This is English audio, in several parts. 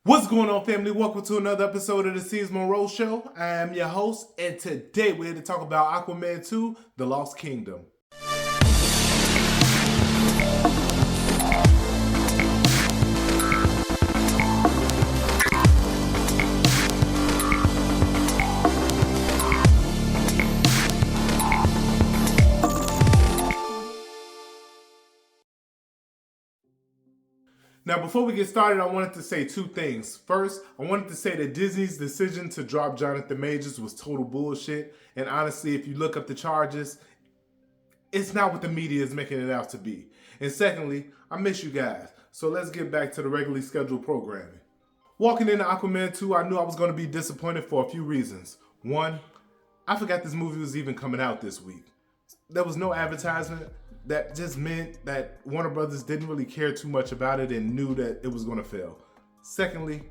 What's going on, family? Welcome to another episode of the James Wan Show. I am your host, and today we're here to talk about Aquaman 2, The Lost Kingdom. Now, before we get started, I wanted to say two things. First, I wanted to say that Disney's decision to drop Jonathan Majors was total bullshit. And honestly, if you look up the charges, it's not what the media is making it out to be. And secondly, I miss you guys. So let's get back to the regularly scheduled programming. Walking into Aquaman 2, I knew I was going to be disappointed for a few reasons. One, I forgot this movie was even coming out this week. There was no advertisement. That just meant that Warner Brothers didn't really care too much about it and knew that it was going to fail. Secondly,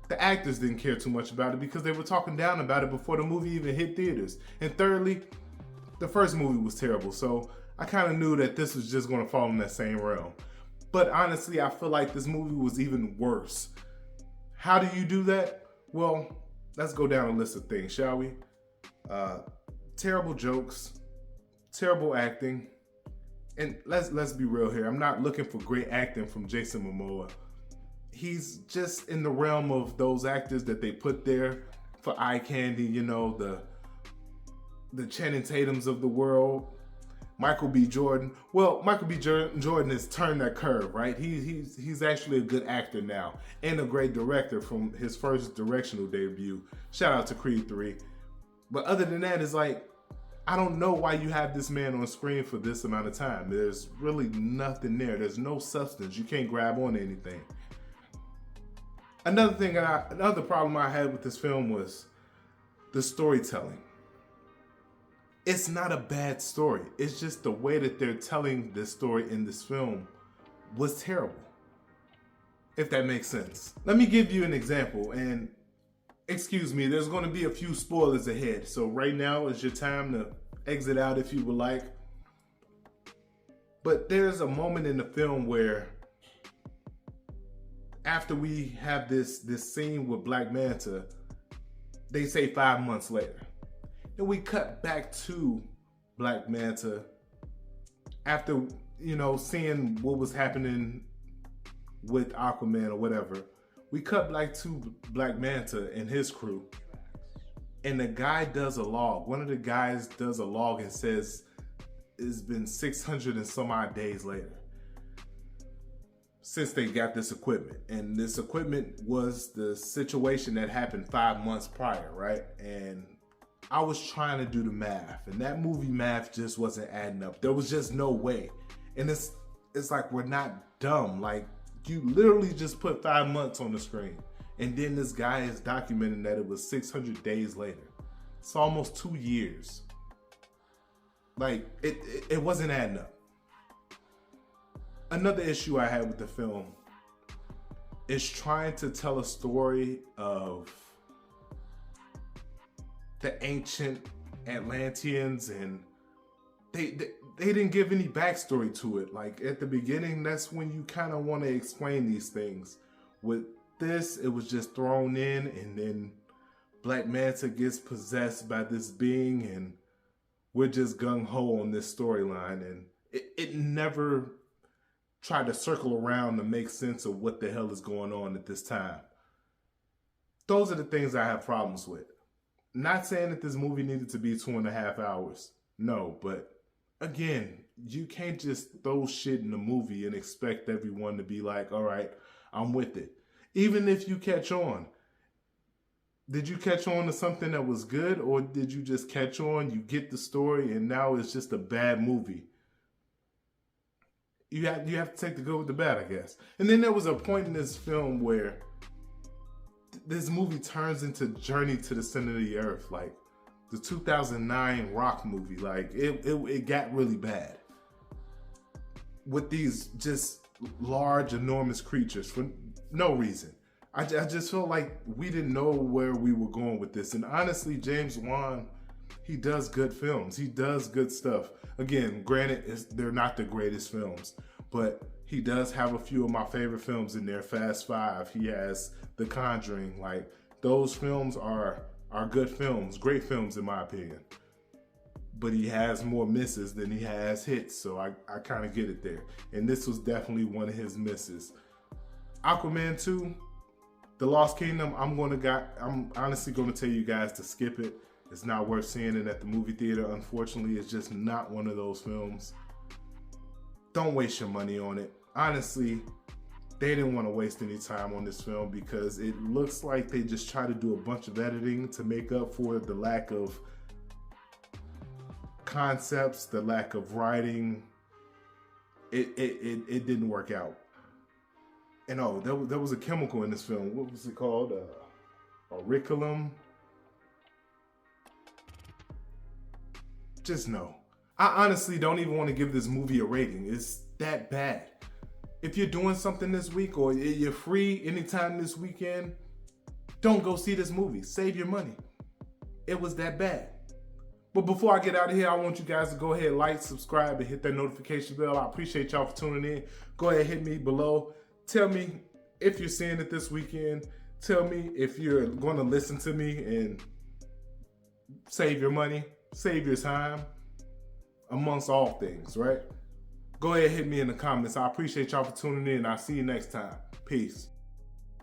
the actors didn't care too much about it because they were talking down about it before the movie even hit theaters. And thirdly, the first movie was terrible, so I kind of knew that this was just going to fall in that same realm. But honestly, I feel like this movie was even worse. How do you do that? Well, let's go down a list of things, shall we? Terrible jokes, terrible acting. And let's be real here. I'm not looking for great acting from Jason Momoa. He's just in the realm of those actors that they put there for eye candy, you know, the Channing Tatums of the world. Michael B. Jordan. Well, Michael B. Jordan has turned that curve, right? He's actually a good actor now and a great director from his first directional debut. Shout out to Creed 3. But other than that, it's like, I don't know why you have this man on screen for this amount of time. There's really nothing there. There's no substance. You can't grab on anything. Another problem I had with this film was the storytelling. It's not a bad story. It's just the way that they're telling this story in this film was terrible. If that makes sense. Let me give you an example, and excuse me, there's going to be a few spoilers ahead. So right now is your time to exit out if you would like. But there's a moment in the film where after we have this scene with Black Manta, they say 5 months later. And we cut back to Black Manta after, you know, seeing what was happening with Aquaman or whatever. We cut back to Black Manta and his crew, and the guy does a log. One of the guys does a log and says it's been 600 and some odd days later since they got this equipment. And this equipment was the situation that happened 5 months prior, right? And I was trying to do the math, and that movie math just wasn't adding up. There was just no way. And it's like, we're not dumb. Like, you literally just put 5 months on the screen, and then this guy is documenting that it was 600 days later. It's almost 2 years. Like, it wasn't adding up. Another issue I had with the film is trying to tell a story of the ancient Atlanteans, and they didn't give any backstory to it. Like, at the beginning, that's when you kind of want to explain these things. With this, it was just thrown in, and then Black Manta gets possessed by this being, and we're just gung-ho on this storyline, and it never tried to circle around to make sense of what the hell is going on at this time. Those are the things I have problems with. Not saying that this movie needed to be 2.5 hours. No, but again, you can't just throw shit in a movie and expect everyone to be like, all right, I'm with it. Even if you catch on. Did you catch on to something that was good, or did you just catch on, you get the story, and now it's just a bad movie? You have to take the good with the bad, I guess. And then there was a point in this film where this movie turns into Journey to the Center of the Earth, like the 2009 Rock movie. Like, it got really bad with these just large, enormous creatures for no reason. I just felt like we didn't know where we were going with this. And honestly, James Wan, he does good films. He does good stuff. Again, granted, they're not the greatest films, but He does have a few of my favorite films in there. Fast Five. He has The Conjuring. Like, those films are good films, great films in my opinion. But he has more misses than he has hits, so I kind of get it there. And this was definitely one of his misses. Aquaman 2, The Lost Kingdom, I'm honestly gonna tell you guys to skip it. It's not worth seeing it at the movie theater. Unfortunately, it's just not one of those films. Don't waste your money on it. Honestly, they didn't want to waste any time on this film because it looks like they just try to do a bunch of editing to make up for the lack of concepts, the lack of writing. It didn't work out. And there was a chemical in this film. What was it called? Auriculum. Just no. I honestly don't even want to give this movie a rating. It's that bad. If you're doing something this week or you're free anytime this weekend, don't go see this movie. Save your money. It was that bad. But before I get out of here, I want you guys to go ahead, like, subscribe, and hit that notification bell. I appreciate y'all for tuning in. Go ahead, hit me below. Tell me if you're seeing it this weekend. Tell me if you're going to listen to me and save your money, save your time, amongst all things, right? Go ahead, hit me in the comments. I appreciate y'all for tuning in. I'll see you next time. Peace.